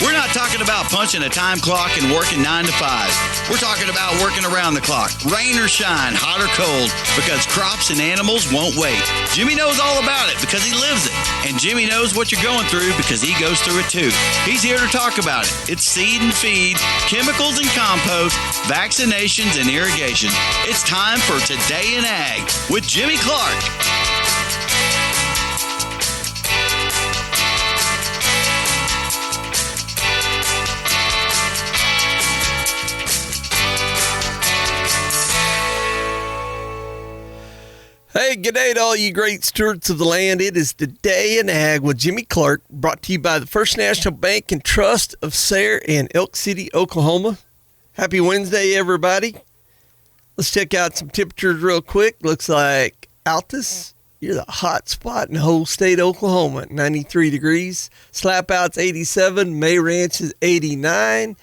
We're not talking about punching a time clock and working 9 to 5. We're talking about working around the clock, rain or shine, hot or cold, because crops and animals won't wait. Jimmy knows all about it because he lives it. And Jimmy knows what you're going through because he goes through it too. He's here to talk about it. It's seed and feed, chemicals and compost, vaccinations and irrigation. It's time for Today in Ag with Jimmy Clark. Hey, good day to all you great stewards of the land. It is Today in Ag with Jimmy Clark, brought to you by the First National Bank and Trust of Sayre in Elk City, Oklahoma. Happy Wednesday, everybody. Let's check out some temperatures real quick. Looks like Altus, you're the hot spot in the whole state of Oklahoma at 93 degrees. Slap Out's 87. May Ranch is 89.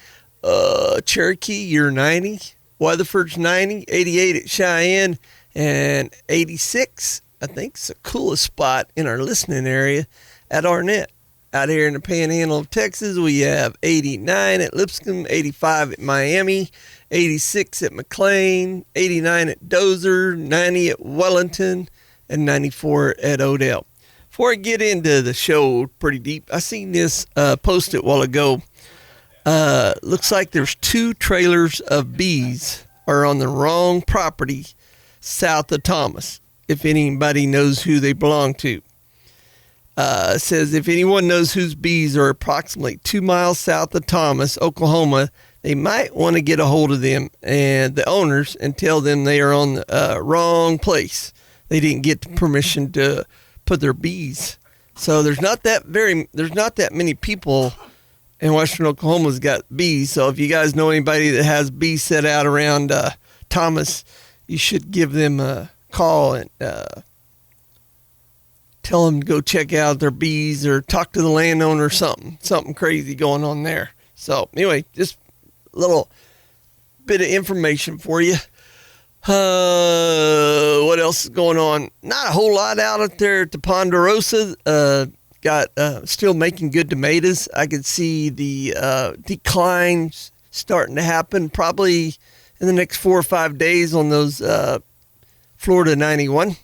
Cherokee, you're 90. Weatherford's 90. 88 at Cheyenne. And 86, I think, is the coolest spot in our listening area at Arnett. Out here in the Panhandle of Texas, we have 89 at Lipscomb, 85 at Miami, 86 at McLean, 89 at Dozer, 90 at Wellington, and 94 at Odell. Before I get into the show pretty deep, I seen this posted a while ago. Looks like there's 2 trailers of bees are on the wrong property south of Thomas, if anybody knows who they belong to. It says, if anyone knows whose bees are approximately 2 miles south of Thomas, Oklahoma, they might want to get a hold of them and the owners and tell them they are on the wrong place. They didn't get the permission to put their bees. So there's not that many people in western Oklahoma's got bees. So if you guys know anybody that has bees set out around Thomas, you should give them a call and tell them to go check out their bees or talk to the landowner or something crazy going on there. So anyway, just a little bit of information for you. What else is going on? Not a whole lot out there at the Ponderosa. Still making good tomatoes. I could see the declines starting to happen probably in the next 4 or 5 days on those Florida 91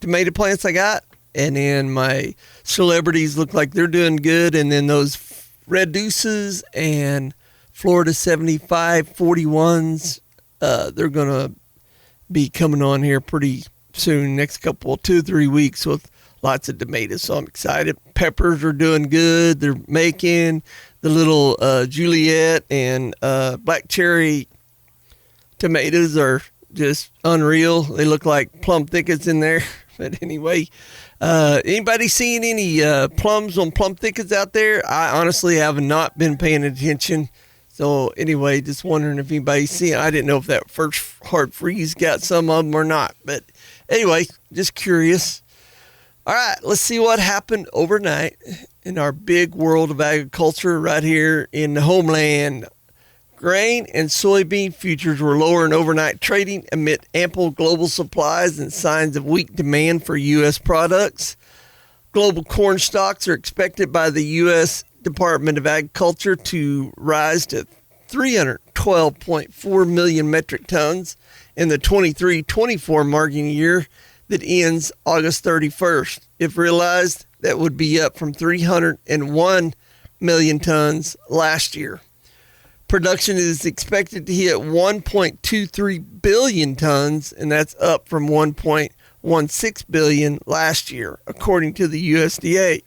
tomato plants I got. And then my celebrities look like they're doing good. And then those Red Deuces and Florida 75 41s, they're going to be coming on here pretty soon, next couple, 2-3 weeks with lots of tomatoes. So I'm excited. Peppers are doing good. They're making the little Juliet and black cherry tomatoes are just unreal. They look like plum thickets in there. But anyway, anybody seeing any plums on plum thickets out there? I honestly have not been paying attention. So anyway, just wondering if anybody's seeing. I didn't know if that first hard freeze got some of them or not. But anyway, just curious. All right, let's see what happened overnight in our big world of agriculture right here in the homeland. Grain and soybean futures were lower in overnight trading amid ample global supplies and signs of weak demand for U.S. products. Global corn stocks are expected by the U.S. Department of Agriculture to rise to 312.4 million metric tons in the 23-24 marketing year that ends August 31st. If realized, that would be up from 301 million tons last year. Production is expected to hit 1.23 billion tons, and that's up from 1.16 billion last year, according to the USDA.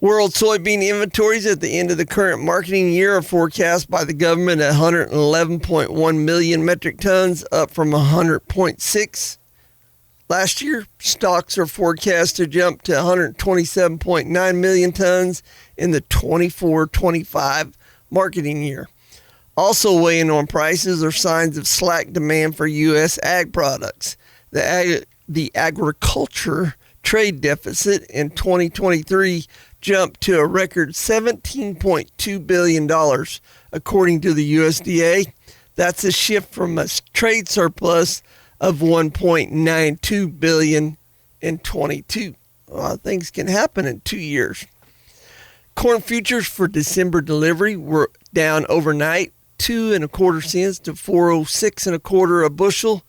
World soybean inventories at the end of the current marketing year are forecast by the government at 111.1 million metric tons, up from 100.6 last year. Stocks are forecast to jump to 127.9 million tons in the 24-25 marketing year. Also weighing on prices are signs of slack demand for U.S. ag products. The agriculture trade deficit in 2023 jumped to a record $17.2 billion, according to the USDA. That's a shift from a trade surplus of $1.92 billion in 22. A lot of things can happen in 2 years. Corn futures for December delivery were down overnight 2.25 cents to 406.25 a bushel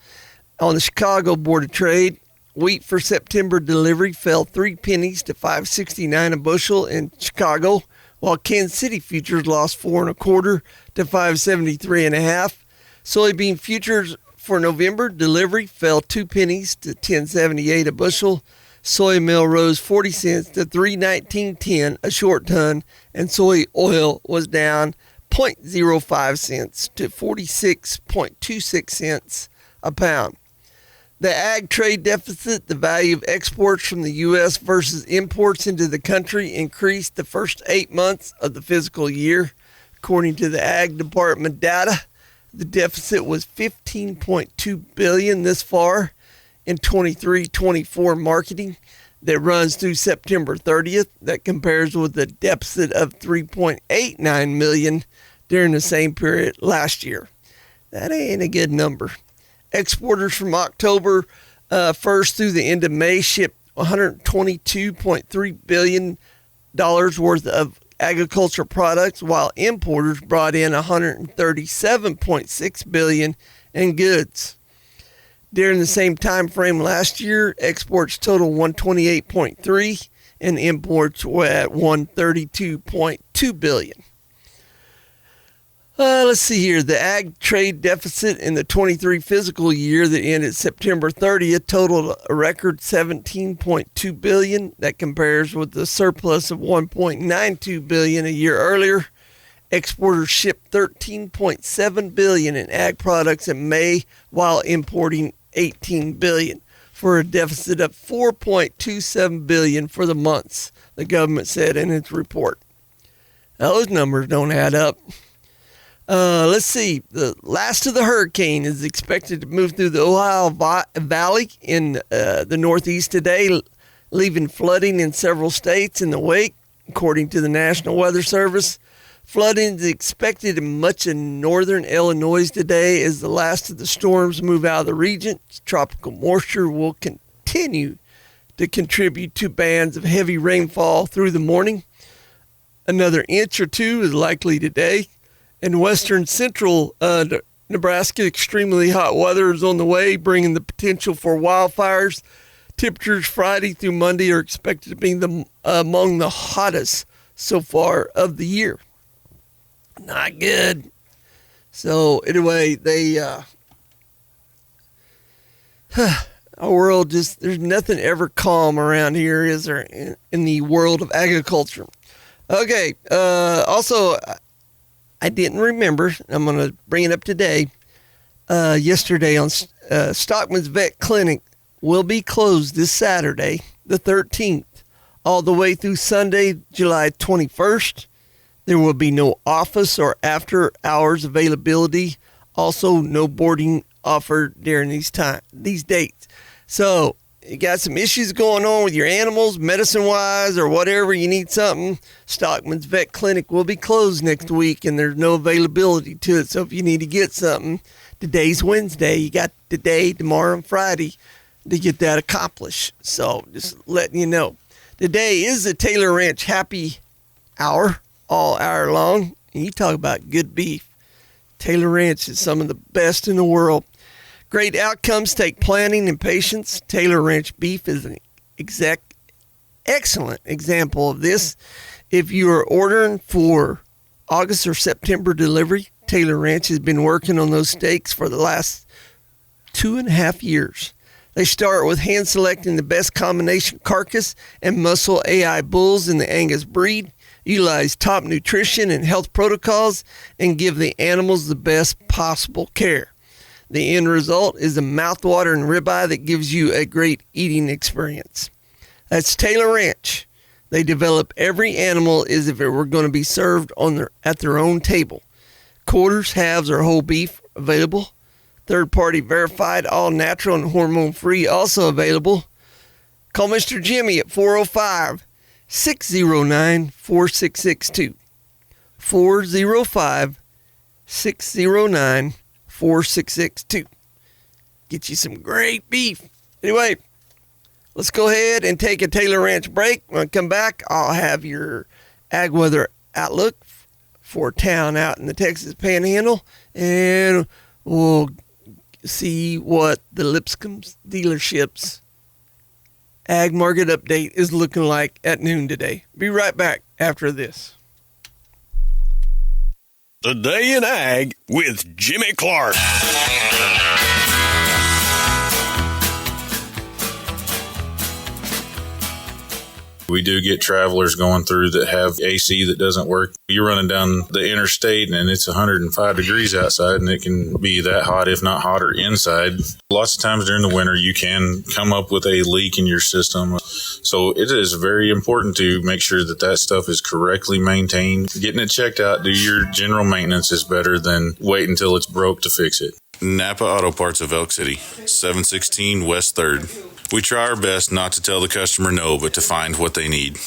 on the Chicago Board of Trade. Wheat for September delivery fell 3 pennies to 5.69 a bushel in Chicago, while Kansas City futures lost 4.25 to 5.73.5. Soybean futures for November delivery fell 2 pennies to 10.78 a bushel. Soy meal rose 40 cents to 3.19.10 a short ton, and soy oil was down 0.05 cents to 46.26 cents a pound. The ag trade deficit, the value of exports from the U.S. versus imports into the country, increased the first 8 months of the fiscal year. According to the Ag Department data, the deficit was $15.2 billion this far in 23-24 marketing that runs through September 30th. That compares with the deficit of $3.89 million during the same period last year. That ain't a good number. Exporters from October 1st through the end of May shipped $122.3 billion worth of agricultural products, while importers brought in $137.6 billion in goods. During the same time frame last year, exports totaled $128.3 and imports were at $132.2 billion. Let's see here. The ag trade deficit in the 23 fiscal year that ended September 30th totaled a record $17.2 billion. That compares with the surplus of $1.92 billion a year earlier. Exporters shipped $13.7 billion in ag products in May, while importing $18 billion, for a deficit of $4.27 billion for the months, the government said in its report. Now, those numbers don't add up. Let's see. The last of the hurricane is expected to move through the Ohio Valley in the Northeast today, leaving flooding in several states in the wake, according to the National Weather Service. Flooding is expected in much of northern Illinois today as the last of the storms move out of the region. Tropical moisture will continue to contribute to bands of heavy rainfall through the morning. Another inch or two is likely today. In western central Nebraska, extremely hot weather is on the way, bringing the potential for wildfires. Temperatures Friday through Monday are expected to be among the hottest so far of the year. Not good. So anyway, our world just, there's nothing ever calm around here, is there, in the world of agriculture. Okay, also, I didn't remember. I'm going to bring it up today. Yesterday on Stockman's Vet Clinic will be closed this Saturday, the 13th, all the way through Sunday, July 21st. There will be no office or after hours availability. Also, no boarding offered during these dates. So, you got some issues going on with your animals, medicine-wise, or whatever, you need something, Stockman's Vet Clinic will be closed next week, and there's no availability to it. So if you need to get something, today's Wednesday. You got today, tomorrow, and Friday to get that accomplished. So just letting you know. Today is the Taylor Ranch Happy Hour, all hour long. And you talk about good beef. Taylor Ranch is some of the best in the world. Great outcomes take planning and patience. Taylor Ranch beef is an excellent example of this. If you are ordering for August or September delivery, Taylor Ranch has been working on those steaks for the last 2.5 years. They start with hand selecting the best combination carcass and muscle AI bulls in the Angus breed, utilize top nutrition and health protocols, and give the animals the best possible care. The end result is a mouthwatering ribeye that gives you a great eating experience. That's Taylor Ranch. They develop every animal as if it were going to be served at their own table. Quarters, halves, or whole beef available. Third-party verified, all natural and hormone-free also available. Call Mr. Jimmy at 405-609-4662. 405-609-4662. 4662. Get you some great beef. Anyway, let's go ahead and take a Taylor Ranch break. When I come back, I'll have your ag weather outlook for a town out in the Texas Panhandle, and we'll see what the Lipscomb dealership's ag market update is looking like at noon today. Be right back after this. The Day in Ag with Jimmy Clark. We do get travelers going through that have AC that doesn't work. You're running down the interstate and it's 105 degrees outside, and it can be that hot, if not hotter, inside. Lots of times during the winter, you can come up with a leak in your system. So it is very important to make sure that that stuff is correctly maintained. Getting it checked out, do your general maintenance is better than wait until it's broke to fix it. Napa Auto Parts of Elk City, 716 West 3rd. We try our best not to tell the customer no, but to find what they need.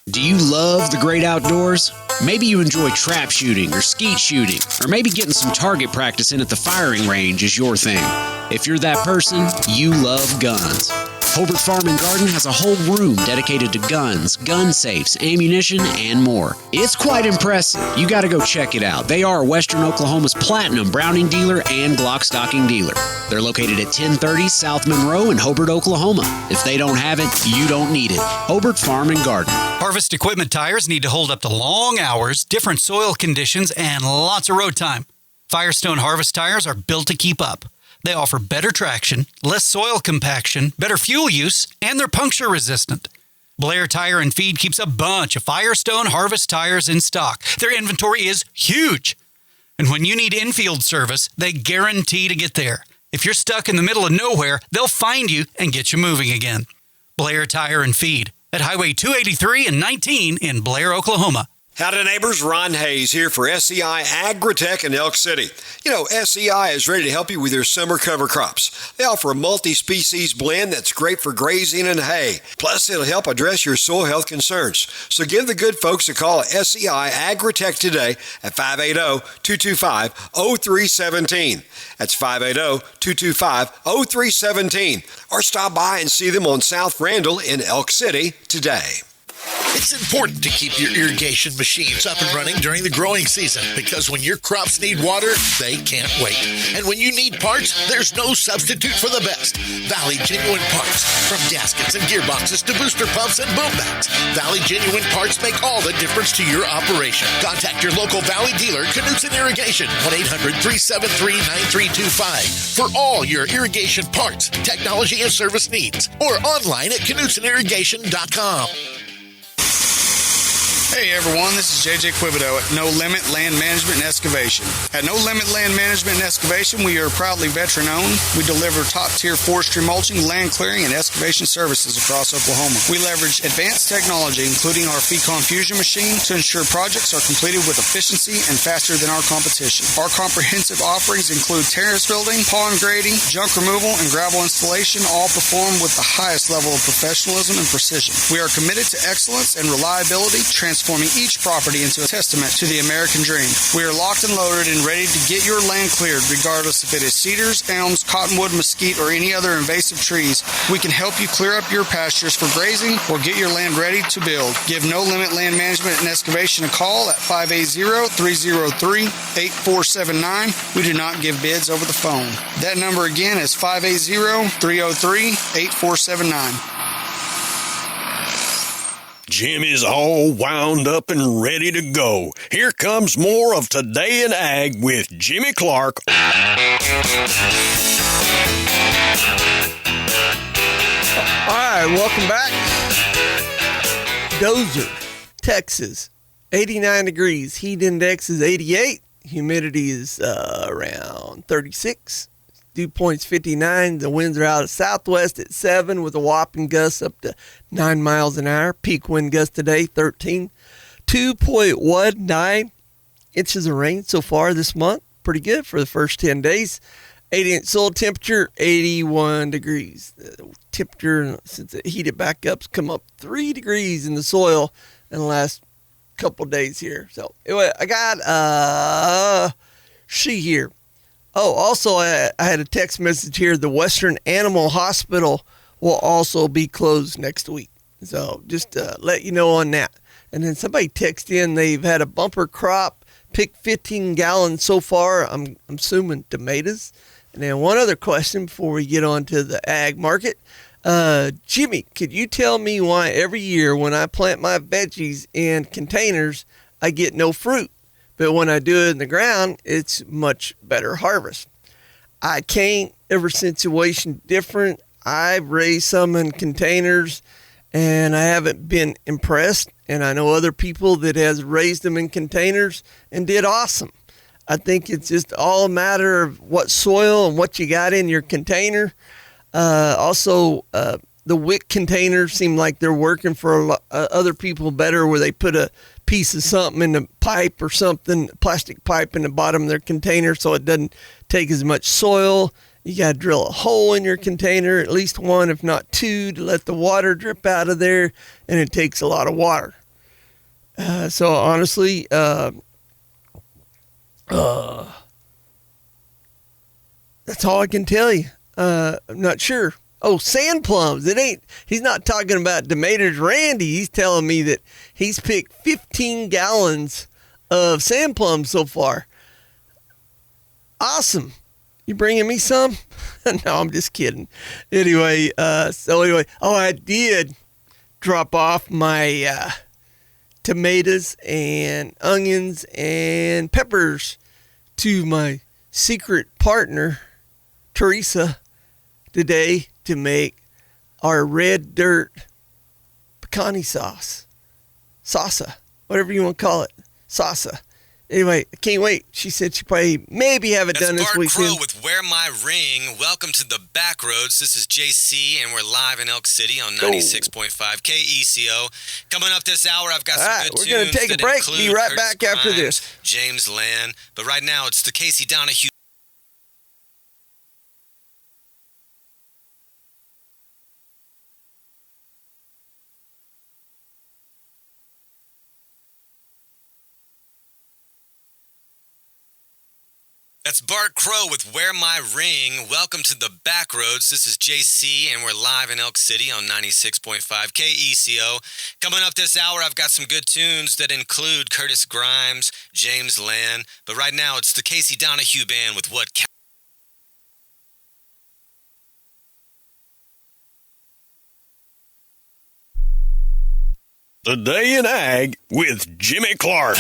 Do you love the great outdoors? Maybe you enjoy trap shooting or skeet shooting, or maybe getting some target practice in at the firing range is your thing. If you're that person, you love guns. Hobart Farm and Garden has a whole room dedicated to guns, gun safes, ammunition, and more. It's quite impressive. You got to go check it out. They are Western Oklahoma's platinum Browning dealer and Glock stocking dealer. They're located at 1030 South Monroe in Hobart, Oklahoma. If they don't have it, you don't need it. Hobart Farm and Garden. Harvest equipment tires need to hold up to long hours, different soil conditions, and lots of road time. Firestone Harvest tires are built to keep up. They offer better traction, less soil compaction, better fuel use, and they're puncture resistant. Blair Tire and Feed keeps a bunch of Firestone Harvest tires in stock. Their inventory is huge. And when you need infield service, they guarantee to get there. If you're stuck in the middle of nowhere, they'll find you and get you moving again. Blair Tire and Feed at Highway 283 and 19 in Blair, Oklahoma. Howdy neighbors, Ron Hayes here for SCI Agritech in Elk City. You know, SCI is ready to help you with your summer cover crops. They offer a multi-species blend that's great for grazing and hay. Plus, it'll help address your soil health concerns. So give the good folks a call at SCI Agritech today at 580-225-0317. That's 580-225-0317. Or stop by and see them on South Randall in Elk City today. It's important to keep your irrigation machines up and running during the growing season, because when your crops need water, they can't wait. And when you need parts, there's no substitute for the best. Valley Genuine Parts. From gaskets and gearboxes to booster pumps and boom backs, Valley Genuine Parts make all the difference to your operation. Contact your local Valley dealer, Knutson Irrigation, 1-800-373-9325 for all your irrigation parts, technology, and service needs. Or online at KnutsonIrrigation.com. Hey everyone, this is JJ Quibido at No Limit Land Management and Excavation. At No Limit Land Management and Excavation, we are proudly veteran-owned. We deliver top-tier forestry mulching, land clearing, and excavation services across Oklahoma. We leverage advanced technology, including our Fecon Fusion machine, to ensure projects are completed with efficiency and faster than our competition. Our comprehensive offerings include terrace building, pond grading, junk removal, and gravel installation, all performed with the highest level of professionalism and precision. We are committed to excellence and reliability, transforming each property into a testament to the American dream. We are locked and loaded and ready to get your land cleared, regardless if it is cedars, elms, cottonwood, mesquite, or any other invasive trees. We can help you clear up your pastures for grazing or get your land ready to build. Give No Limit Land Management and Excavation a call at 580-303-8479. We do not give bids over the phone. That number again is 580-303-8479. Jim is all wound up and ready to go. Here comes more of Today in Ag with Jimmy Clark. All right, welcome back. Dozer, Texas, 89 degrees. Heat index is 88. Humidity is around 36. Dew point's 59. The winds are out of southwest at 7 with a whopping gust up to 9 miles an hour. Peak wind gust today, 13. 2.19 inches of rain so far this month. Pretty good for the first 10 days. 8-inch soil temperature, 81 degrees. The temperature, since it heated back up, has come up 3 degrees in the soil in the last couple days here. So anyway, I got she here. Oh, also, I had a text message here. The Western Animal Hospital will also be closed next week. So just let you know on that. And then somebody texted in they've had a bumper crop, picked 15 gallons so far. I'm assuming tomatoes. And then one other question before we get on to the ag market. Jimmy, could you tell me why every year when I plant my veggies in containers, I get no fruit, but when I do it in the ground, it's much better harvest? I can't. Every situation different. I've raised some in containers, and I haven't been impressed. And I know other people that has raised them in containers and did awesome. I think it's just all a matter of what soil and what you got in your container. Also, the wick containers seem like they're working for other people better, where they put a piece of something in the pipe or something, plastic pipe in the bottom of their container, so it doesn't take as much soil. You got to drill a hole in your container, at least one, if not two, to let the water drip out of there, and it takes a lot of water. So honestly, that's all I can tell you. I'm not sure. Oh, sand plums. He's not talking about tomatoes, Randy. He's telling me that he's picked 15 gallons of sand plums so far. Awesome. You bringing me some? No, I'm just kidding. Anyway, I did drop off my tomatoes and onions and peppers to my secret partner, Teresa, today to make our red dirt pecani sauce. Salsa, whatever you want to call it. Salsa. Anyway, I can't wait. She said she maybe have it done this weekend. That's Bart Crow with Wear My Ring. Welcome to the Backroads. This is JC, and we're live in Elk City on 96.5 KECO. Coming up this hour, I've got some good tunes. We're going to take a break. Be right back after this. James Land. But right now, it's the Casey Donahue. That's Bart Crow with Wear My Ring. Welcome to the Backroads. This is JC, and we're live in Elk City on 96.5 KECO. Coming up this hour, I've got some good tunes that include Curtis Grimes, James Land. But right now, it's the Casey Donahue Band with What Counts. Today in Ag with Jimmy Clark.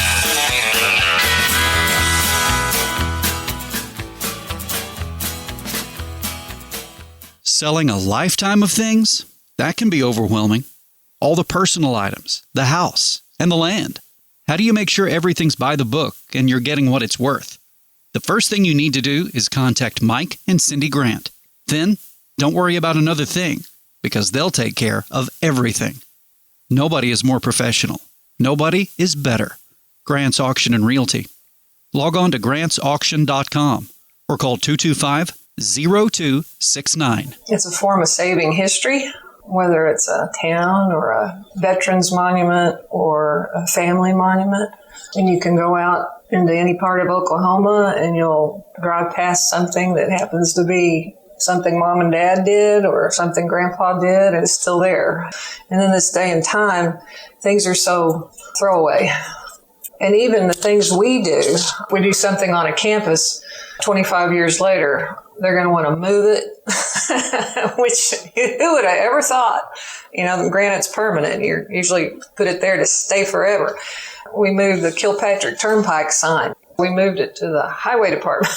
Selling a lifetime of things? That can be overwhelming. All the personal items, the house, and the land. How do you make sure everything's by the book and you're getting what it's worth? The first thing you need to do is contact Mike and Cindy Grant. Then, don't worry about another thing, because they'll take care of everything. Nobody is more professional. Nobody is better. Grant's Auction and Realty. Log on to grantsauction.com or call 225-0269. It's a form of saving history, whether it's a town or a veterans monument or a family monument. And you can go out into any part of Oklahoma and you'll drive past something that happens to be something mom and dad did or something grandpa did, and it's still there. And in this day and time, things are so throwaway. And even the things we do something on a campus 25 years later, they're going to want to move it, which who would have ever thought? Granted, it's permanent. You usually put it there to stay forever. We moved the Kilpatrick Turnpike sign. We moved it to the highway department.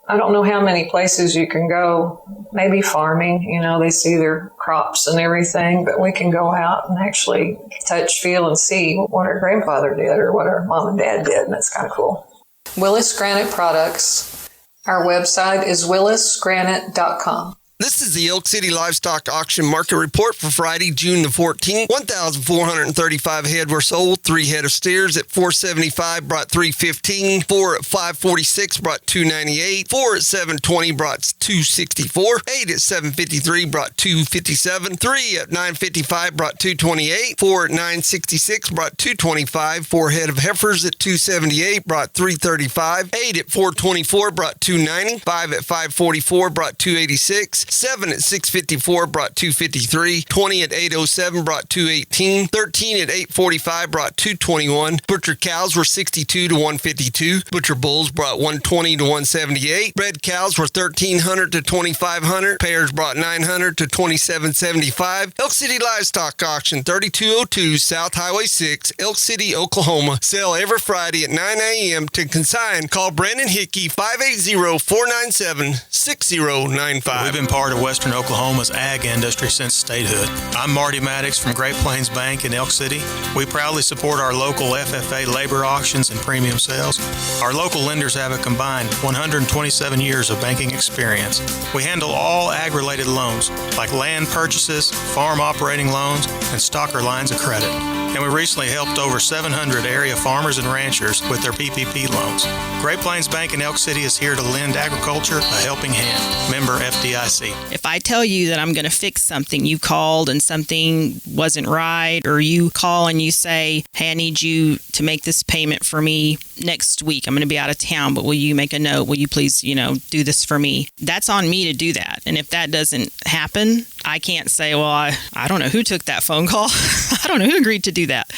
I don't know how many places you can go, maybe farming, they see their crops and everything, but we can go out and actually touch, feel, and see what our grandfather did or what our mom and dad did, and that's kind of cool. Willis Granite Products. Our website is willisgranite.com. This is the Elk City Livestock Auction Market Report for Friday, June the 14th. 1,435 head were sold. 3 head of steers at $475 brought $315. 4 at $546 brought $298. 4 at $720 brought $264. 8 at $753 brought $257. 3 at $955 brought $228. 4 at $966 brought $225. 4 head of heifers at $278 brought $335. 8 at $424 brought $290. 5 at $544 brought $286. degrees. 7 at 6:54 brought 253. 20 at 8:07 brought 218. 13 at 8:45 brought 221. Butcher cows were 62 to 152. Butcher bulls brought 120 to 178. Bred cows were 1,300 to 2,500. Pairs brought 900 to 2,775. Elk City Livestock Auction, 3202 South Highway 6, Elk City, Oklahoma. Sale every Friday at 9 a.m. To consign, call Brandon Hickey, 580-497-6095. We've been part of Western Oklahoma's ag industry since statehood. I'm Marty Maddox from Great Plains Bank in Elk City. We proudly support our local FFA labor auctions and premium sales. Our local lenders have a combined 127 years of banking experience. We handle all ag-related loans, like land purchases, farm operating loans, and stocker lines of credit. And we recently helped over 700 area farmers and ranchers with their PPP loans. Great Plains Bank in Elk City is here to lend agriculture a helping hand. Member FDIC. If I tell you that I'm going to fix something, you called and something wasn't right, or you call and you say, hey, I need you to make this payment for me next week. I'm going to be out of town, but will you make a note? Will you please, do this for me? That's on me to do that. And if that doesn't happen, I can't say, well, I don't know who took that phone call. I don't know who agreed to do that.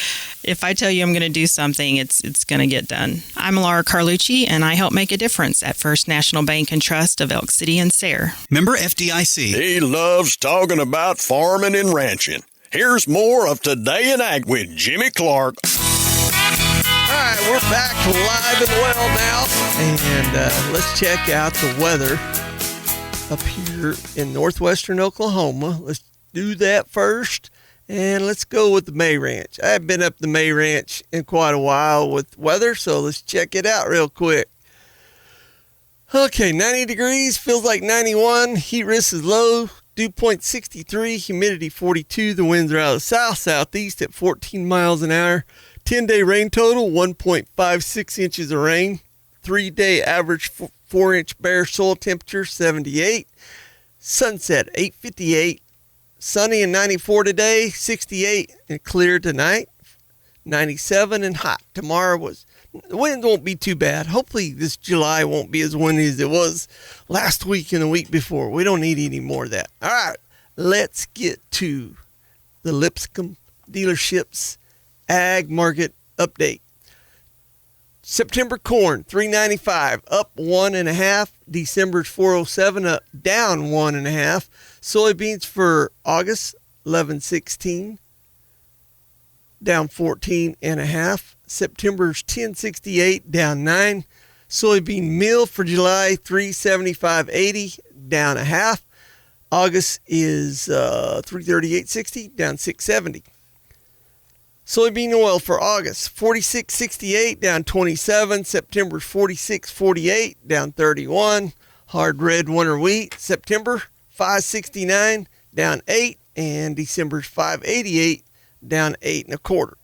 If I tell you I'm going to do something, it's going to get done. I'm Laura Carlucci, and I help make a difference at First National Bank and Trust of Elk City and Sayre. Member FDIC. He loves talking about farming and ranching. Here's more of Today in Ag with Jimmy Clark. All right, we're back live and well now, and let's check out the weather up here in northwestern Oklahoma. Let's do that first, and let's go with the May Ranch. I haven't been up the May Ranch in quite a while with weather, so let's check it out real quick. Okay, 90 degrees, feels like 91. Heat risk is low. Dew point 63, humidity 42. The winds are out of south-southeast at 14 miles an hour. 10-day rain total, 1.56 inches of rain. 3-day average 4-inch bare soil temperature, 78. Sunset, 8:58. Sunny and 94 today, 68 and clear tonight, 97 and hot. Tomorrow the winds won't be too bad. Hopefully this July won't be as windy as it was last week and the week before. We don't need any more of that. All right, let's get to the Lipscomb dealerships ag market update. September corn, $3.95, up 1.5. December's $4.07, down 1.5. Soybeans for August, $11.16, down 14.5. September's $10.68, down 9. Soybean meal for July, $3.75.80, down 0.5. August is $3.38.60, down 6.70. Soybean oil for August, $46.68, down 27. September's $46.48, down 31. Hard red winter wheat, September $5.69, down 8. And December's $5.88, down 8.25.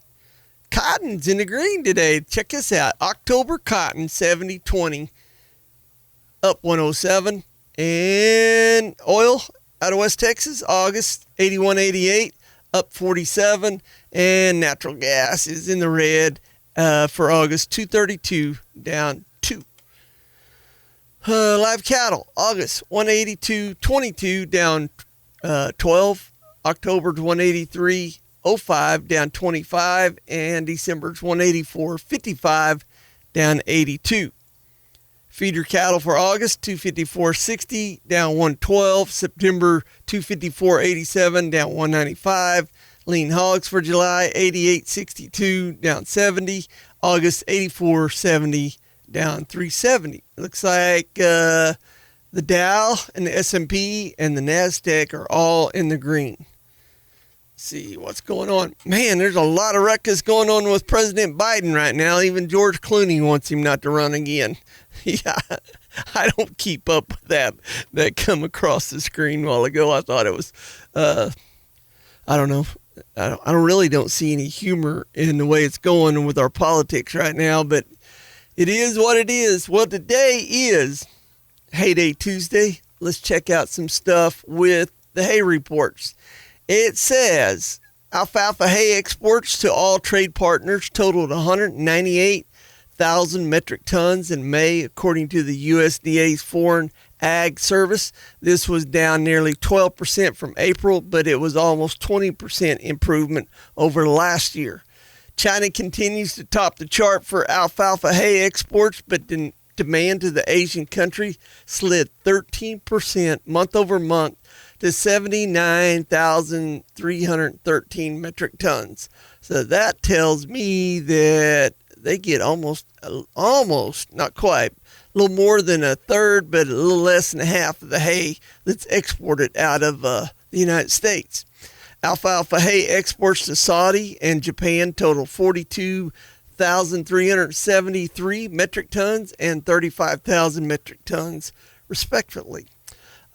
Cotton's in the green today. Check this out. October cotton, 70.20, up 107. And oil out of West Texas, August, 81.88, up 47. And natural gas is in the red for August, 232, down 2. Live cattle, August, 182.22, down 12. October's 183.05, down 25. And December's 184.55, down 82. Feeder cattle for August, 254.60, down 112. September, 254.87, down 195. Lean hogs for July, 88.62, down 70. August, 84.70, down 370. Looks like the Dow and the S&P and the NASDAQ are all in the green. Let's see what's going on. Man, there's a lot of ruckus going on with President Biden right now. Even George Clooney wants him not to run again. Yeah, I don't keep up with that come across the screen a while ago. I thought it was, I don't know. I really don't see any humor in the way it's going with our politics right now, but it is what it is. Well, today is Hay Day Tuesday. Let's check out some stuff with the hay reports. It says alfalfa hay exports to all trade partners totaled 198,000 metric tons in May, according to the USDA's Foreign Ag Service. This was down nearly 12% from April, but it was almost 20% improvement over last year. China continues to top the chart for alfalfa hay exports, but demand to the Asian country slid 13% month over month to 79,313 metric tons. So that tells me that they get almost, not quite, a little more than a third, but a little less than half of the hay that's exported out of the United States. Alfalfa hay exports to Saudi and Japan total 42,373 metric tons and 35,000 metric tons, respectively.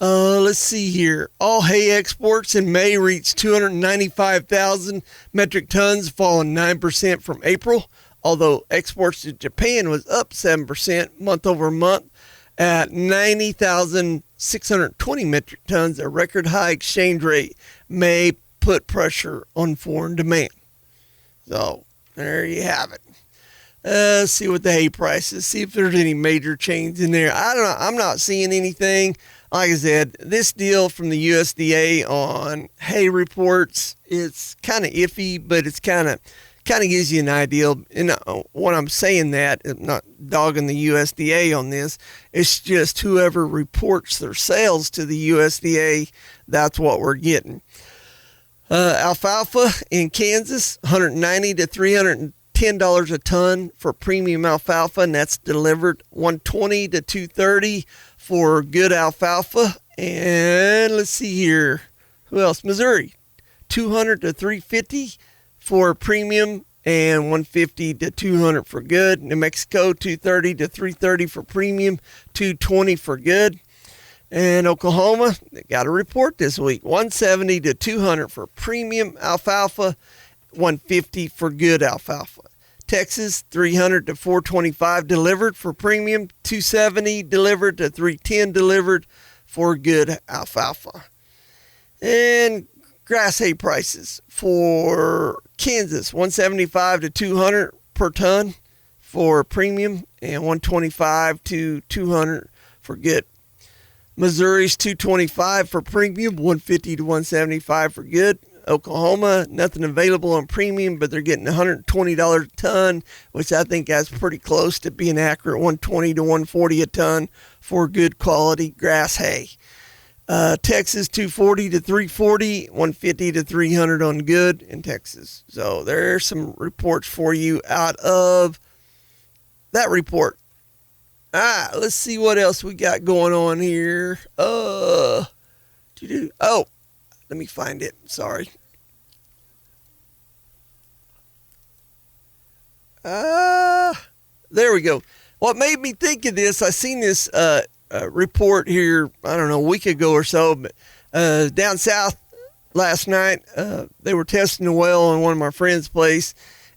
Let's see here. All hay exports in May reached 295,000 metric tons, falling 9% from April, although exports to Japan was up 7% month over month at 90,620 metric tons, a record high exchange rate may put pressure on foreign demand. So there you have it. Let's see what the hay prices, see if there's any major change in there. I don't know. I'm not seeing anything. Like I said, this deal from the USDA on hay reports, it's kind of iffy, but it's kind of gives you an idea. And when I'm saying that, I'm not dogging the USDA on this. It's just whoever reports their sales to the USDA, that's what we're getting. Alfalfa in Kansas, $190 to $310 a ton for premium alfalfa, and that's delivered. $120 to $230 for good alfalfa. And let's see here, who else? Missouri, $200 to $350 for premium and $150 to $200 for good. New Mexico, $230 to $330 for premium, $220 for good. And Oklahoma, they got a report this week, $170 to $200 for premium alfalfa, $150 for good alfalfa. Texas, $300 to $425 delivered for premium, $270 delivered to $310 delivered for good alfalfa. And grass hay prices for Kansas, $175 to $200 per ton for premium and $125 to $200 for good. Missouri's $225 for premium, $150 to $175 for good. Oklahoma, nothing available on premium, but they're getting $120 a ton, which I think that's pretty close to being accurate, $120 to $140 a ton for good quality grass hay. Texas, $240 to $340, $150 to $300 on good in Texas. So there's some reports for you out of that report. Let's see what else we got going on here. Let me find it. Sorry. There we go. What made me think of this, I seen this report here, I don't know, a week ago or so, but down south last night, they were testing a well on one of my friend's place,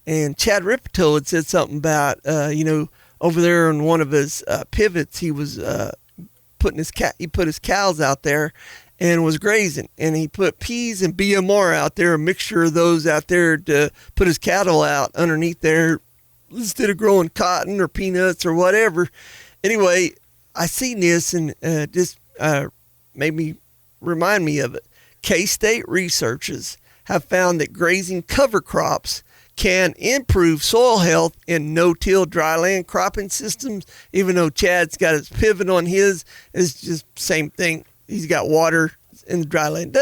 and Chad Ripito had said something about, over there on one of his pivots, he was put his cows out there and was grazing, and he put peas and BMR out there, a mixture of those out there to put his cattle out underneath there instead of growing cotton or peanuts or whatever. Anyway, I seen this and just made me remind me of it. K-State researchers have found that grazing cover crops can improve soil health in no-till dryland cropping systems. Even though Chad's got his pivot on his, it's just same thing. He's got water in the dryland.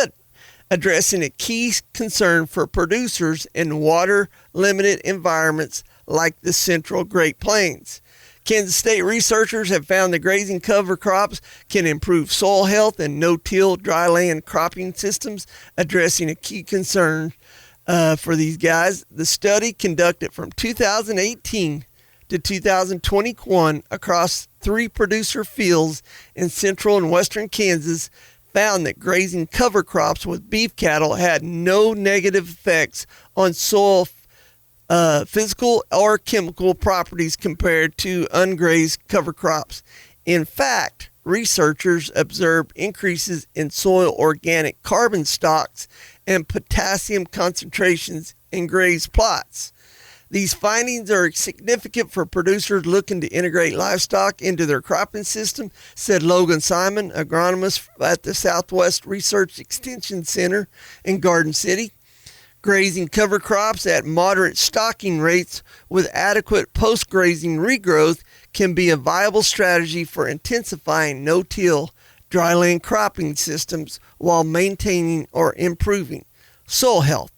Addressing a key concern for producers in water-limited environments like the Central Great Plains. Kansas State researchers have found that grazing cover crops can improve soil health in no-till dryland cropping systems, addressing a key concern for these guys. The study, conducted from 2018 to 2021 across 3 producer fields in central and western Kansas, found that grazing cover crops with beef cattle had no negative effects on soil physical or chemical properties compared to ungrazed cover crops. In fact, researchers observed increases in soil organic carbon stocks and potassium concentrations in grazed plots. These findings are significant for producers looking to integrate livestock into their cropping system, said Logan Simon, agronomist at the Southwest Research Extension Center in Garden City. Grazing cover crops at moderate stocking rates with adequate post-grazing regrowth can be a viable strategy for intensifying no-till dryland cropping systems while maintaining or improving soil health.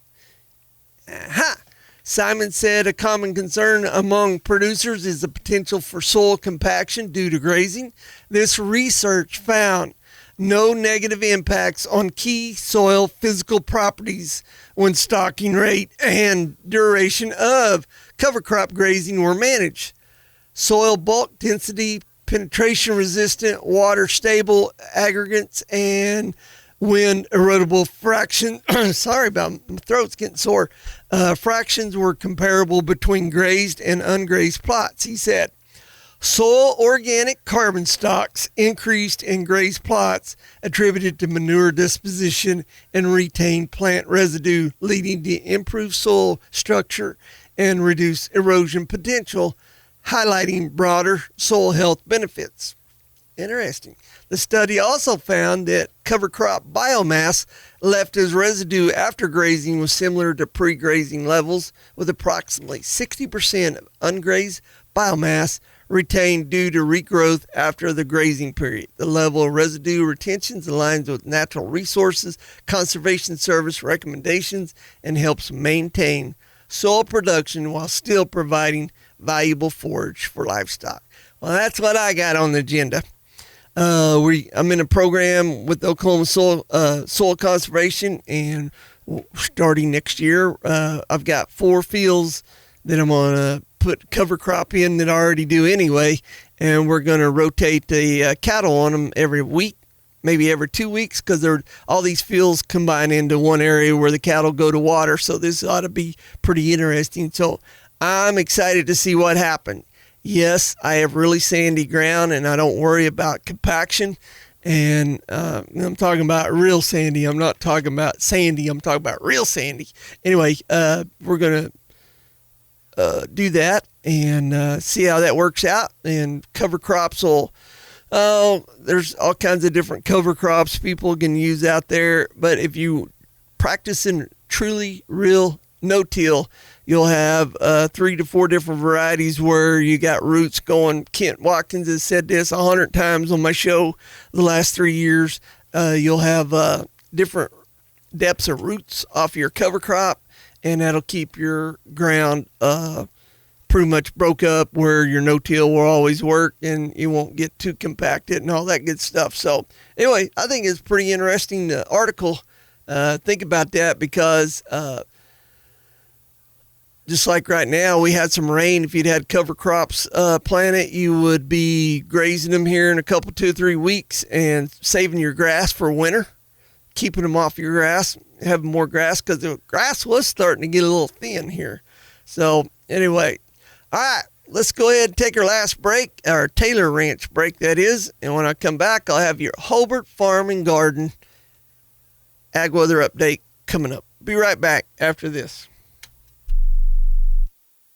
Simon said a common concern among producers is the potential for soil compaction due to grazing. This research found no negative impacts on key soil physical properties when stocking rate and duration of cover crop grazing were managed. Soil bulk density, penetration resistant, water stable aggregates, and wind erodible fraction. Sorry about my throat's getting sore. Fractions were comparable between grazed and ungrazed plots, he said. Soil organic carbon stocks increased in grazed plots attributed to manure disposition and retained plant residue, leading to improved soil structure and reduced erosion potential, highlighting broader soil health benefits. Interesting. The study also found that cover crop biomass left as residue after grazing was similar to pre-grazing levels, with approximately 60% of ungrazed biomass retained due to regrowth after the grazing period. The level of residue retention aligns with Natural Resources Conservation Service recommendations and helps maintain soil production while still providing valuable forage for livestock. Well, that's what I got on the agenda. I'm in a program with Oklahoma Soil Conservation, and starting next year, I've got 4 fields that I'm going to put cover crop in that I already do anyway, and we're going to rotate the cattle on them every week, maybe every 2 weeks, because all these fields combine into one area where the cattle go to water, so this ought to be pretty interesting. So I'm excited to see what happens. Yes, I have really sandy ground, and I don't worry about compaction. And I'm talking about real sandy. I'm not talking about sandy. I'm talking about real sandy. Anyway, we're going to do that and see how that works out. And cover crops there's all kinds of different cover crops people can use out there. But if you practice in truly real no-till, you'll have 3 to 4 different varieties where you got roots going. Kent Watkins has said this 100 times on my show the last 3 years. You'll have different depths of roots off your cover crop, and that'll keep your ground pretty much broke up where your no-till will always work, and you won't get too compacted and all that good stuff. So anyway, I think it's pretty interesting article. Think about that, because just like right now, we had some rain. If you'd had cover crops planted, you would be grazing them here in a couple, 2 or 3 weeks and saving your grass for winter, keeping them off your grass, having more grass, because the grass was starting to get a little thin here. So anyway, all right, let's go ahead and take our last break, our Taylor Ranch break, that is. And when I come back, I'll have your Hobart Farm and Garden ag weather update coming up. Be right back after this.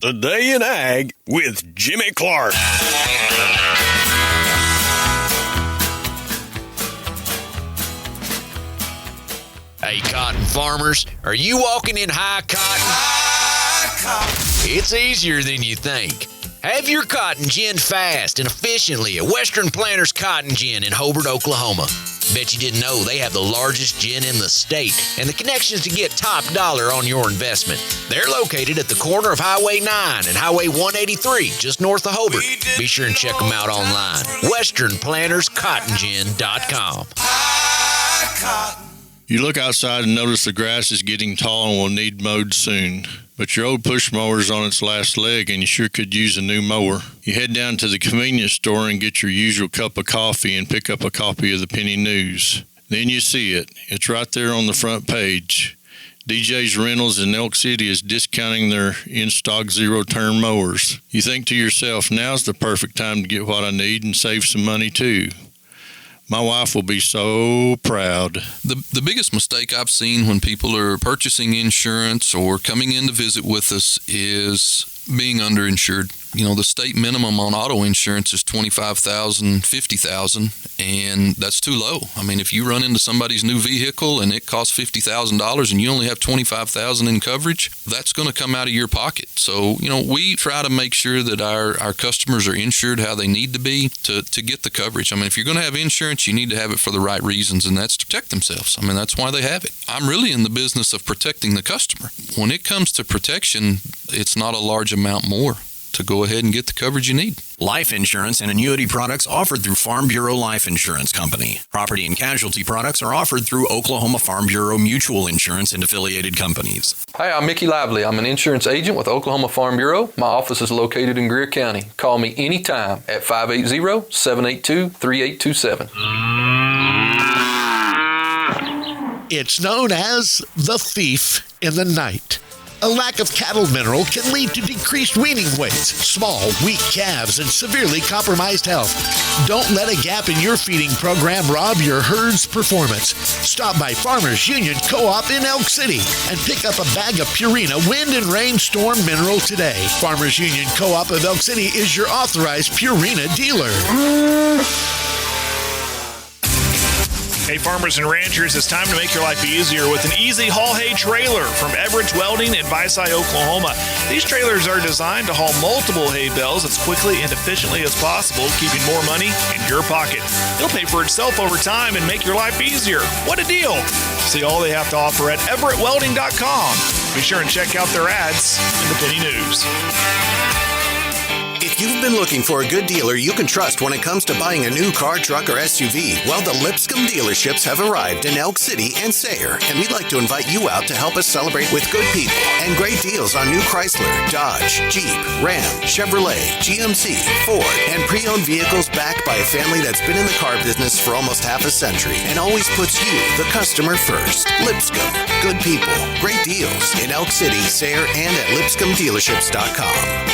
Today in Ag with Jimmy Clark. Hey, cotton farmers, are you walking in high cotton? It's easier than you think. Have your cotton ginned fast and efficiently at Western Planters Cotton Gin in Hobart, Oklahoma. Bet you didn't know they have the largest gin in the state and the connections to get top dollar on your investment. They're located at the corner of Highway 9 and Highway 183, just north of Hobart. Be sure and check them out online. WesternPlantersCottonGin.com. You look outside and notice the grass is getting tall and will need mowed soon. But your old push mower is on its last leg and you sure could use a new mower. You head down to the convenience store and get your usual cup of coffee and pick up a copy of the Penny News. Then you see it. It's right there on the front page. DJ's Rentals in Elk City is discounting their in-stock zero-turn mowers. You think to yourself, now's the perfect time to get what I need and save some money too. My wife will be so proud. The biggest mistake I've seen when people are purchasing insurance or coming in to visit with us is being underinsured. You know, the state minimum on auto insurance is $25,000, $50,000, and that's too low. I mean, if you run into somebody's new vehicle and it costs $50,000 and you only have $25,000 in coverage, that's going to come out of your pocket. So, you know, we try to make sure that our customers are insured how they need to be to get the coverage. I mean, if you're going to have insurance, you need to have it for the right reasons, and that's to protect themselves. I mean, that's why they have it. I'm really in the business of protecting the customer. When it comes to protection, it's not a large amount more to go ahead and get the coverage you need. Life insurance and annuity products offered through Farm Bureau Life Insurance Company. Property and casualty products are offered through Oklahoma Farm Bureau Mutual Insurance and affiliated companies. Hi, I'm Mickey Lively. I'm an insurance agent with Oklahoma Farm Bureau. My office is located in Greer County. Call me anytime at 580-782-3827. It's known as the thief in the night. A lack of cattle mineral can lead to decreased weaning weights, small, weak calves, and severely compromised health. Don't let a gap in your feeding program rob your herd's performance. Stop by Farmers Union Co-op in Elk City and pick up a bag of Purina Wind and Rain Storm Mineral today. Farmers Union Co-op of Elk City is your authorized Purina dealer. Hey farmers and ranchers, it's time to make your life easier with an easy haul hay trailer from Everett Welding in Visay, Oklahoma. These trailers are designed to haul multiple hay bales as quickly and efficiently as possible, keeping more money in your pocket. It'll pay for itself over time and make your life easier. What a deal! See all they have to offer at everettwelding.com. Be sure and check out their ads in the Penny News. If you've been looking for a good dealer you can trust when it comes to buying a new car, truck, or SUV, well, the Lipscomb dealerships have arrived in Elk City and Sayre, and we'd like to invite you out to help us celebrate with good people and great deals on new Chrysler, Dodge, Jeep, Ram, Chevrolet, GMC, Ford, and pre-owned vehicles backed by a family that's been in the car business for almost half a century and always puts you, the customer, first. Lipscomb, good people, great deals in Elk City, Sayre, and at lipscombdealerships.com.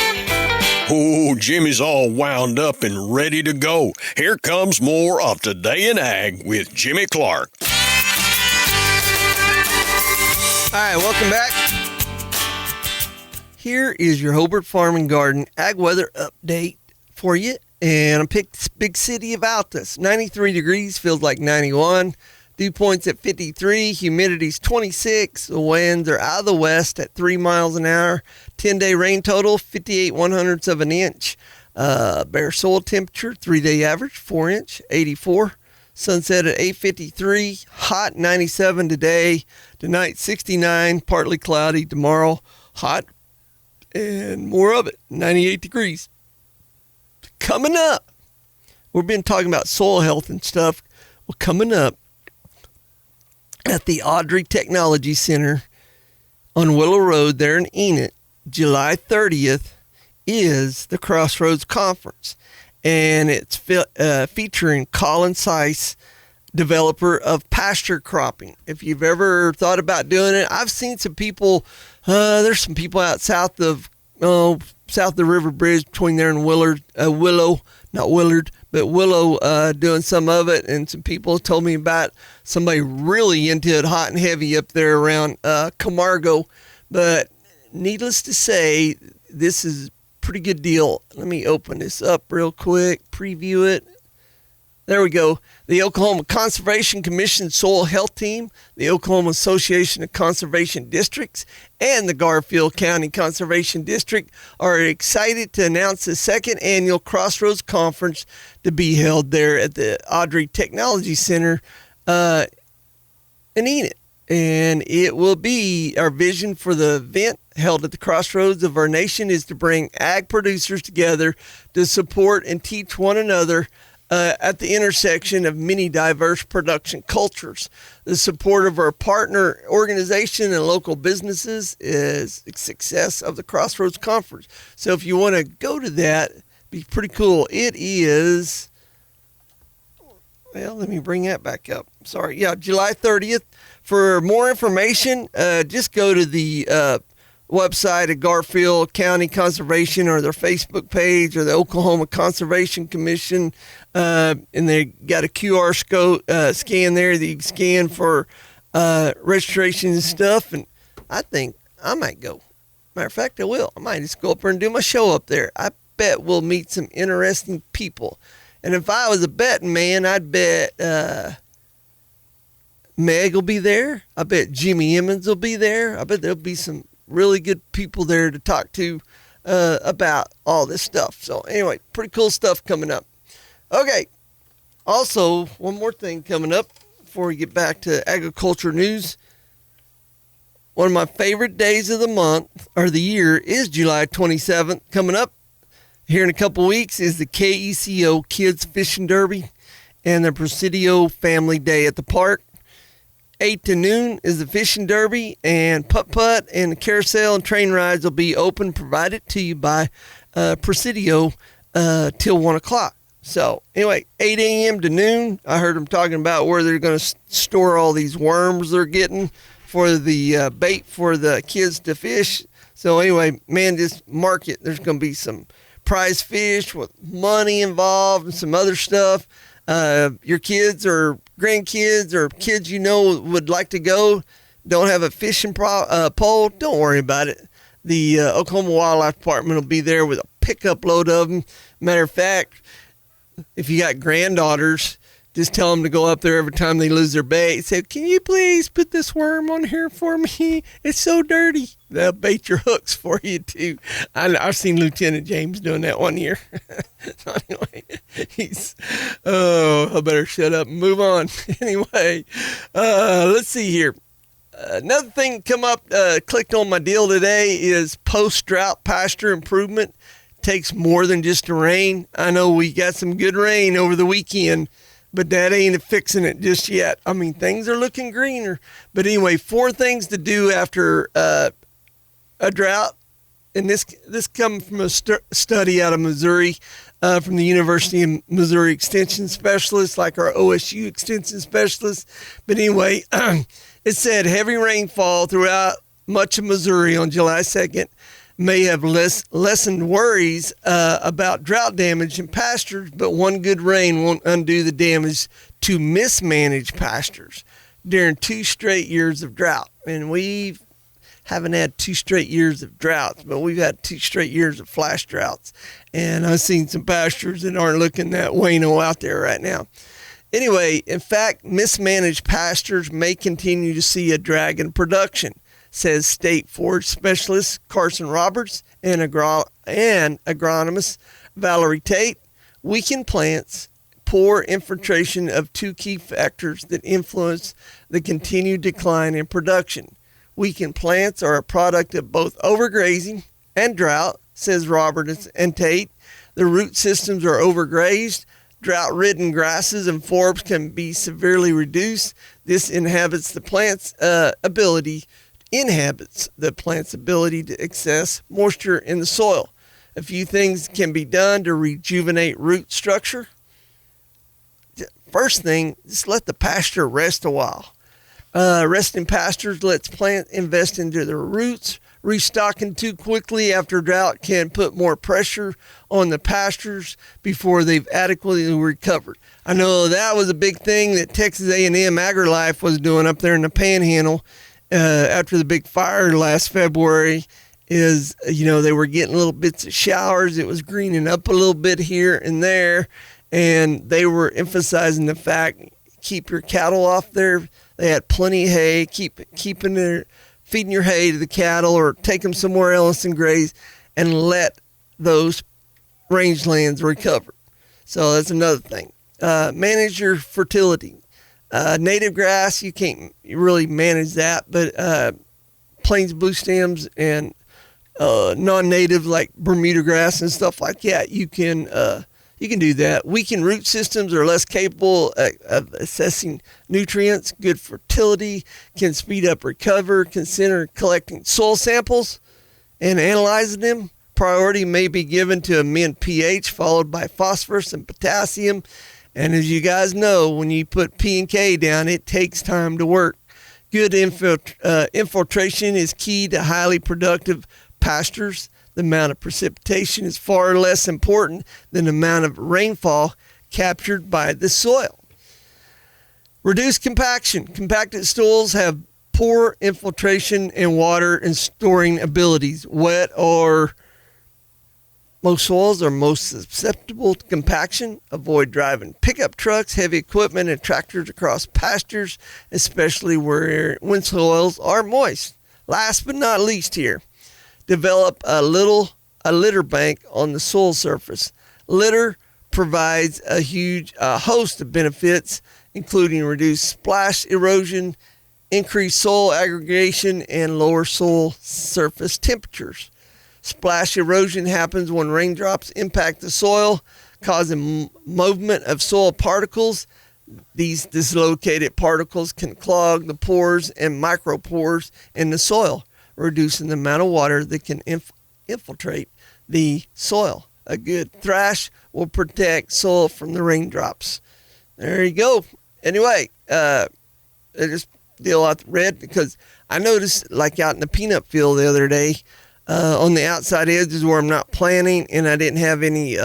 Oh, Jimmy's all wound up and ready to go. Here comes more of Today in Ag with Jimmy Clark. All right, welcome back. Here is your Hobart Farm and Garden ag weather update for you. And I picked this big city of Altus. 93 degrees, feels like 91. Dew points at 53, humidity's 26. The winds are out of the west at 3 miles an hour. 10-day rain total, 58/100ths of an inch. Bare soil temperature, 3-day average, 4 inch, 84. Sunset at 8:53. Hot, 97 today. Tonight, 69. Partly cloudy. Tomorrow, hot and more of it, 98 degrees. Coming up, we've been talking about soil health and stuff. Well, coming up, at the Audrey Technology Center on Willow Road there in Enid, July 30th, is the Crossroads Conference. And it's featuring Colin Seiss, developer of pasture cropping. If you've ever thought about doing it, I've seen some people, there's some people out south of the River Bridge between there and Willow, doing some of it, and some people told me about somebody really into it, hot and heavy up there around Camargo. But needless to say, this is a pretty good deal. Let me open this up real quick, preview it. There we go. The Oklahoma Conservation Commission Soil Health Team, the Oklahoma Association of Conservation Districts, and the Garfield County Conservation District are excited to announce the second annual Crossroads Conference to be held there at the Audrey Technology Center in Enid. And it will be our vision for the event held at the crossroads of our nation is to bring ag producers together to support and teach one another at the intersection of many diverse production cultures. The support of our partner organization and local businesses is the success of the Crossroads Conference. So if you want to go to that, it'd be pretty cool. It is, well, let me bring that back up. Sorry. Yeah, July 30th. For more information, just go to the website at Garfield County Conservation or their Facebook page or the Oklahoma Conservation Commission. And they got a QR scan there that you can scan for registration and stuff. And I think I might go. Matter of fact, I will. I might just go up there and do my show up there. I bet we'll meet some interesting people. And if I was a betting man, I'd bet Meg will be there. I bet Jimmy Emmons will be there. I bet there'll be some really good people there to talk to about all this stuff. So anyway, pretty cool stuff coming up. Okay. Also, one more thing coming up before we get back to agriculture news. One of my favorite days of the month or the year is July 27th. Coming up here in a couple weeks is the KECO Kids Fishing Derby and the Presidio Family Day at the park. 8 to noon is the fishing derby, and putt-putt and the carousel and train rides will be open, provided to you by Presidio till 1 o'clock. So anyway, 8 a.m. to noon, I heard them talking about where they're going to store all these worms they're getting for the bait for the kids to fish. So anyway, man, just mark it. There's going to be some prize fish with money involved and some other stuff. Your kids or grandkids or kids you know would like to go, don't have a fishing pole, don't worry about it. The Oklahoma Wildlife Department will be there with a pickup load of them. Matter of fact, if you got granddaughters, just tell them to go up there every time they lose their bait. Say, can you please put this worm on here for me? It's so dirty. They'll bait your hooks for you, too. I've seen Lieutenant James doing that one year. So anyway, I better shut up and move on. Anyway, let's see here. Another thing come up, clicked on my deal today is post-drought pasture improvement. Takes more than just a rain. I know we got some good rain over the weekend, but that ain't fixing it just yet. I mean, things are looking greener. But anyway, 4 things to do after a drought. And this comes from a study out of Missouri, from the University of Missouri Extension Specialists, like our OSU Extension Specialists. But anyway, it said heavy rainfall throughout much of Missouri on July 2nd may have lessened worries about drought damage in pastures, but one good rain won't undo the damage to mismanaged pastures during 2 straight years of drought. And we haven't had 2 straight years of droughts, but we've had 2 straight years of flash droughts. And I've seen some pastures that aren't looking that wayno out there right now. Anyway, in fact, mismanaged pastures may continue to see a drag in production, says state forage specialist Carson Roberts and agronomist Valerie Tate. Weakened plants, poor infiltration of 2 key factors that influence the continued decline in production. Weakened plants are a product of both overgrazing and drought, says Roberts and Tate. The root systems are overgrazed. Drought-ridden grasses and forbs can be severely reduced. This inhibits the plant's ability to access moisture in the soil. A few things can be done to rejuvenate root structure. First thing, just let the pasture rest a while. Resting pastures lets plant invest into their roots. Restocking too quickly after drought can put more pressure on the pastures before they've adequately recovered. I know that was a big thing that Texas A&M AgriLife was doing up there in the Panhandle. After the big fire last February, is, they were getting little bits of showers. It was greening up a little bit here and there, and they were emphasizing the fact, keep your cattle off there. They had plenty of hay, feeding your hay to the cattle or take them somewhere else and graze, and let those rangelands recover. So that's another thing. Manage your fertility. Native grass, you can't really manage that, but plains blue stems and non-native like Bermuda grass and stuff like that, you can do that. Weakened root systems are less capable of assessing nutrients. Good fertility can speed up recovery. Consider collecting soil samples and analyzing them. Priority may be given to amend pH, followed by phosphorus and potassium. And as you guys know, when you put P and K down, it takes time to work. Good infiltration is key to highly productive pastures. The amount of precipitation is far less important than the amount of rainfall captured by the soil. Reduce compaction. Compacted soils have poor infiltration and water and storing abilities. Most soils are most susceptible to compaction. Avoid driving pickup trucks, heavy equipment, and tractors across pastures, especially when soils are moist. Last but not least here, develop a litter bank on the soil surface. Litter provides a huge host of benefits, including reduced splash erosion, increased soil aggregation, and lower soil surface temperatures. Splash erosion happens when raindrops impact the soil, causing movement of soil particles. These dislocated particles can clog the pores and micropores in the soil, reducing the amount of water that can infiltrate the soil. A good thrash will protect soil from the raindrops. There you go. Anyway, I just deal out the red because I noticed, like out in the peanut field the other day, on the outside edges where I'm not planting, and I didn't have any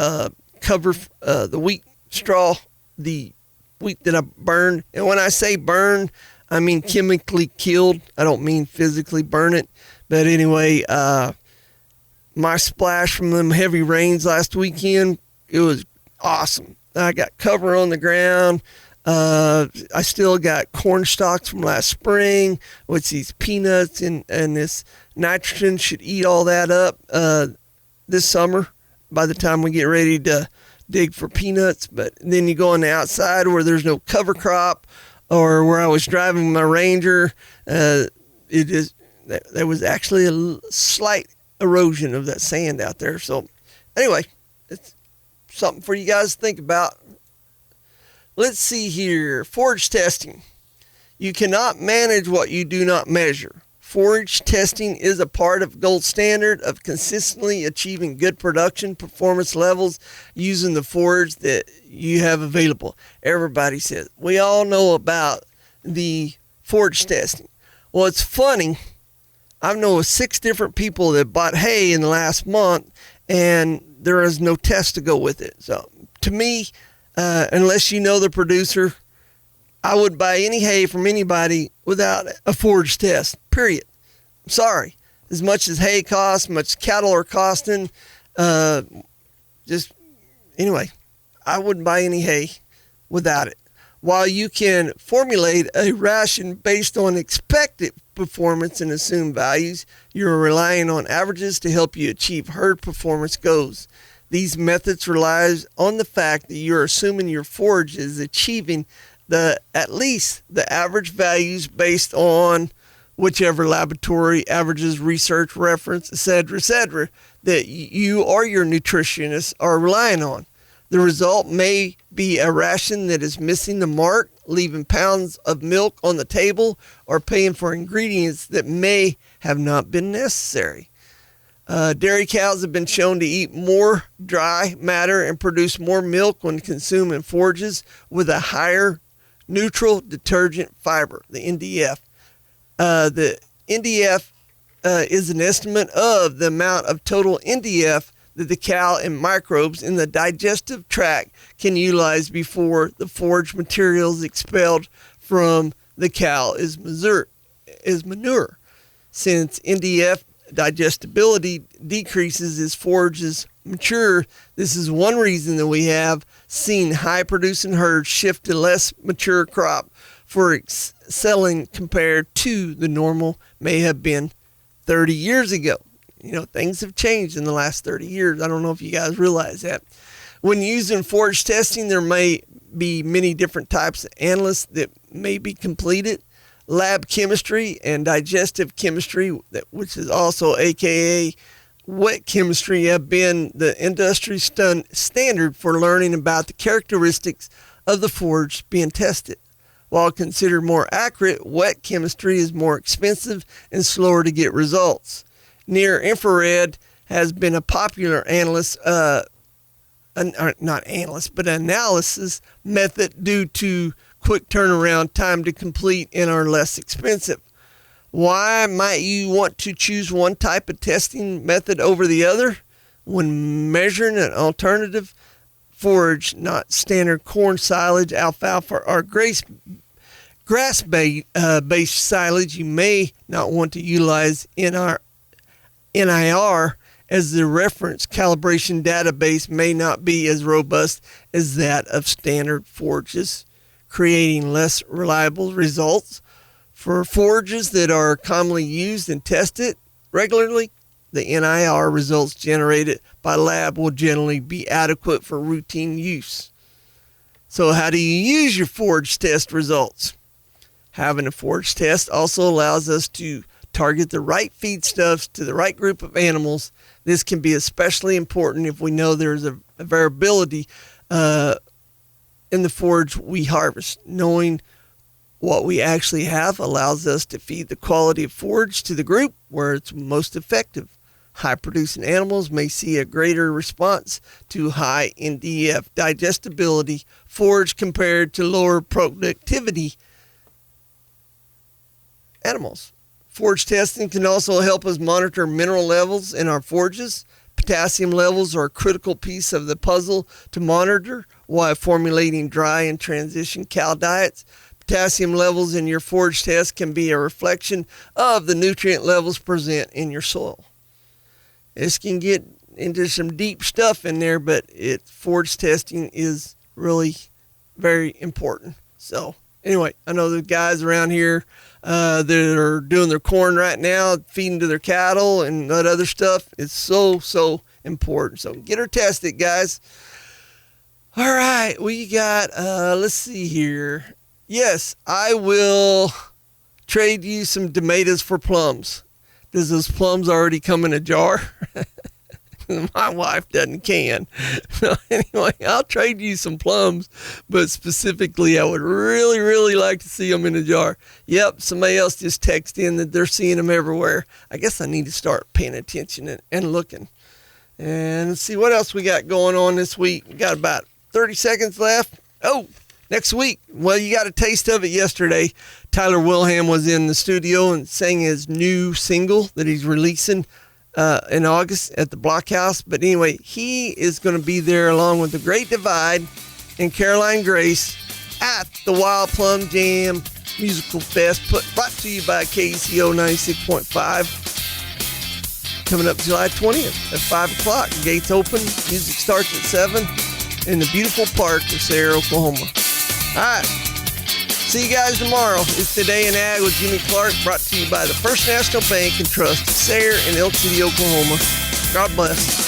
cover the wheat straw, the wheat that I burned. And when I say burn, I mean chemically killed. I don't mean physically burn it. But anyway, my splash from them heavy rains last weekend, it was awesome. I got cover on the ground. I still got corn stalks from last spring, which these peanuts and this nitrogen should eat all that up this summer by the time we get ready to dig for peanuts. But then you go on the outside where there's no cover crop, or where I was driving my Ranger, there was actually a slight erosion of that sand out there. So anyway, it's something for you guys to think about. Let's see here. Forage testing. You cannot manage what you do not measure. Forage testing is a part of gold standard of consistently achieving good production performance levels using the forage that you have available. Everybody says, we all know about the forage testing. Well, it's funny. I know of 6 different people that bought hay in the last month, and there is no test to go with it. So to me, unless you know the producer, I would buy any hay from anybody without a forage test, period. I'm sorry. As much as hay costs, much cattle are costing, anyway, I wouldn't buy any hay without it. While you can formulate a ration based on expected performance and assumed values, you're relying on averages to help you achieve herd performance goals. These methods rely on the fact that you're assuming your forage is achieving at least the average values based on whichever laboratory averages, research, reference, etc., that you or your nutritionists are relying on. The result may be a ration that is missing the mark, leaving pounds of milk on the table, or paying for ingredients that may have not been necessary. Dairy cows have been shown to eat more dry matter and produce more milk when consuming forages with a higher neutral detergent fiber, the NDF. The NDF is an estimate of the amount of total NDF that the cow and microbes in the digestive tract can utilize before the forage materials expelled from the cow is manure. Since NDF digestibility decreases as forages mature, this is one reason that we have seen high producing herds shift to less mature crop for selling compared to the normal may have been 30 years ago. You know, things have changed in the last 30 years. I don't know if you guys realize that. When using forage testing, there may be many different types of analysis that may be completed. Lab chemistry and digestive chemistry, which is also AKA wet chemistry, have been the industry standard for learning about the characteristics of the forage being tested. While considered more accurate, wet chemistry is more expensive and slower to get results. Near infrared has been a popular analysis method due to quick turnaround time to complete and are less expensive. Why might you want to choose one type of testing method over the other? When measuring an alternative forage, not standard corn silage, alfalfa, or grass-based silage, you may not want to utilize NIR as the reference calibration database may not be as robust as that of standard forages, creating less reliable results. For forages that are commonly used and tested regularly, the NIR results generated by lab will generally be adequate for routine use. So how do you use your forage test results? Having a forage test also allows us to target the right feedstuffs to the right group of animals. This can be especially important if we know there's a variability in the forage we harvest. Knowing what we actually have allows us to feed the quality of forage to the group where it's most effective. High-producing animals may see a greater response to high NDF digestibility forage compared to lower productivity animals. Forage testing can also help us monitor mineral levels in our forages. Potassium levels are a critical piece of the puzzle to monitor while formulating dry and transition cow diets. Potassium levels in your forage test can be a reflection of the nutrient levels present in your soil. This can get into some deep stuff in there, but forage testing is really very important. So anyway, I know the guys around here that are doing their corn right now, feeding to their cattle and that other stuff. It's so important. So get her tested, guys. All right, we got, let's see here. Yes, I will trade you some tomatoes for plums. Does those plums already come in a jar? My wife doesn't can. So anyway, I'll trade you some plums, but specifically I would really like to see them in a jar. Yep, somebody else just texted in that they're seeing them everywhere. I guess I need to start paying attention and looking. And let's see what else we got going on this week. We got about 30 seconds left. Oh, next week. Well, you got a taste of it yesterday. Tyler Wilhelm was in the studio and sang his new single that he's releasing in August at the Blockhouse. But anyway, he is going to be there along with the Great Divide and Caroline Grace at the Wild Plum Jam Musical Fest, brought to you by KECO 96.5. Coming up July 20th at 5 o'clock. Gates open. Music starts at 7 in the beautiful park of Sayre, Oklahoma. All right. See you guys tomorrow. It's Today in Ag with Jimmy Clark, brought to you by the First National Bank and Trust of Sayre in Elk City, Oklahoma. God bless.